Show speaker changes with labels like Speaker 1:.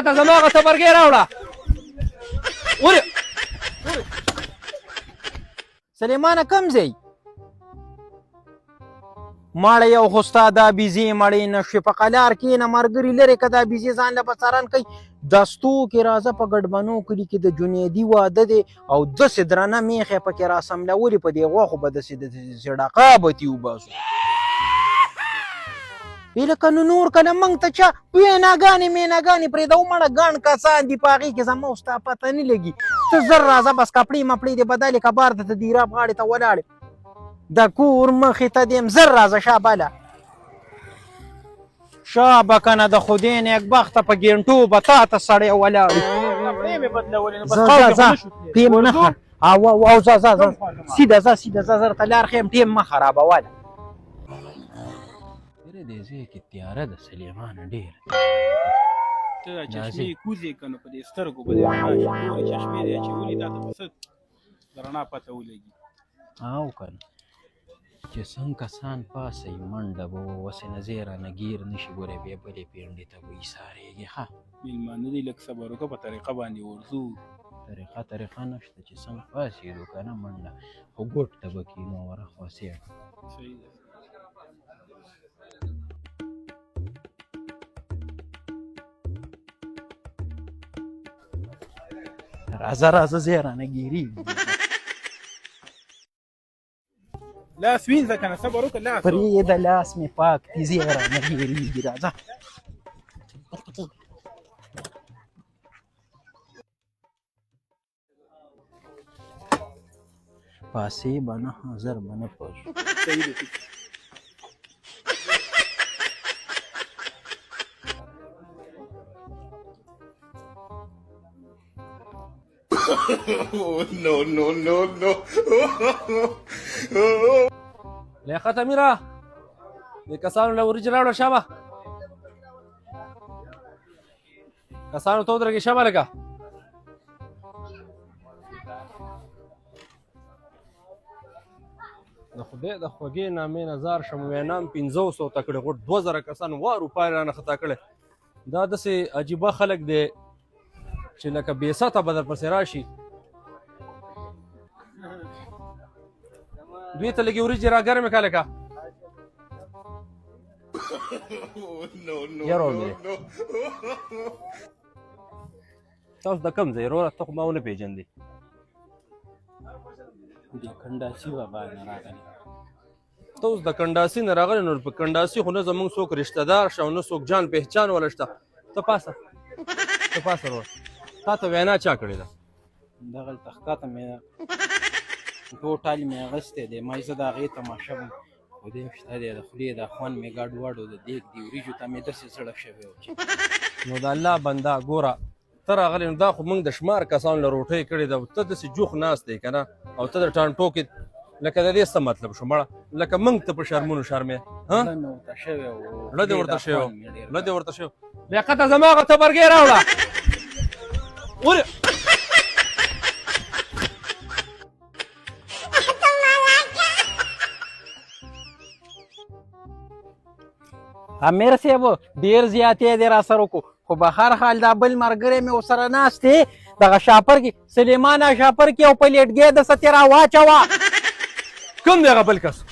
Speaker 1: ته زما هغه څپرګی راوړه. ولې
Speaker 2: سلیمانه کم ځای ماړه یو خو ستا دا بیزې مړې نه شوې په قلار کښېنه ملګري لرې که دا بیزې ځان له به څارن کوي دستو کې راځه په ګډبنو کلي کې د جنیدي واده دی او داسې درنه میخې پکې راسملولې په دې غوښو به داسې ډقه بتي وباسو وی لکه نو نور که نه موږ ته چا ویناګانې میناګانې پرېږده ومړه ګڼ کسان دي په هغې کې زما او ستا پته نه لګي ته زر راځه بس کپړې مپړې دې بدلې که بار ته د دیراب غاړې ته ولاړې د کور مخې ته دیم زر راځه شا بله شا به که نه د خدای نیکبخته په ګینټو به تا ته سړی ولاړ ټیم نه او ځه سیده ځه سیده ځه زر ته لار ښیم ټیم مه خرابوله دې ځای کې تیاره ده سلیمانه ډېره
Speaker 3: ته دا چشمې کوزې که نو په دې سترګو به دې رڼا شي نورې چشمې دې اچولي دا ته به څه د رڼا پته ولګي
Speaker 2: او که نه چې څنګه کسان پاسئ منډه به وسې نه ځای رانه ګیر نه شي ګورې بیا بلې پېنډې ته به ایسارېږي ښه
Speaker 3: مېلمانه دي لږ صبر وکړه په طریقه باندې ورځو
Speaker 2: طریقه نشته چې څنګه پاسېدو که نه منډه خو ګوټ ته به کېنو ورخوا سیړ
Speaker 3: صحیح ده
Speaker 2: راځه ځای رانه ګیرېږي
Speaker 3: لاس وینځه که نه صبر وکړه لاس
Speaker 2: پرېږده لاس مې پاک دي ځای رانه ګیرېږي راځه پاسې به نه حاضر به نه پوه شو
Speaker 3: صحیح ده
Speaker 4: No.
Speaker 1: لیاقت امیره د کسانو له وریجې راوړه شابه کسانو ته ودرېږي شابه لږه د خدای د خوږې نامې نظار شم وینام 500 ته کړې غوټ 2000 کسان وا روپۍ رانه خطا کړې دا داسې عجیبه خلک دی چې لکه بې سطحه به درپسې راشي دوی ته لږې وریجې راګرمې که لکه یاره مې تاسو د کوم ځای وروره ته خو ما ونه پېژندې
Speaker 3: د کنداسي بابا نه راغلی
Speaker 1: ته اوس د کنداسي نه راغلی نو په کنداسي خو نه زموږ څوک رشته دار شته او نه څوک جان پهچان والا شته ته پاسه وروره تا ته وینا چا کړې ده
Speaker 2: دغلته ښکته مې ټوټال مې اغوستی دی ما زه د هغې تماشه وم خدای شته دی د خولې د خوند مې ګډ وډ و د دیګ د وریجو ته مې داسې زړه شوی و چې
Speaker 1: نو د الله بنده ګوره ته راغلی نو دا خو موږ د شمار کسانو له روټۍ کړې ده ته داسې جوخ ناست دی که نه او ته د ټانټو کې لکه د دې څه مطلب شو مړه لکه موږ ته په شرمونو شرمې زړه دې ورته شوی لیاقته زما هغه څپرګی راوړه ولې
Speaker 2: امیر صاحب ډېر زیاتې دی را سره وکړو خو به هر حال دا بل ملګری مې ورسره ناست دی دغه شاپر کې سلیمانه شاپر کې یو پلیټ ګی دسه ترې راواچوه
Speaker 1: کوم دی هغه بل کس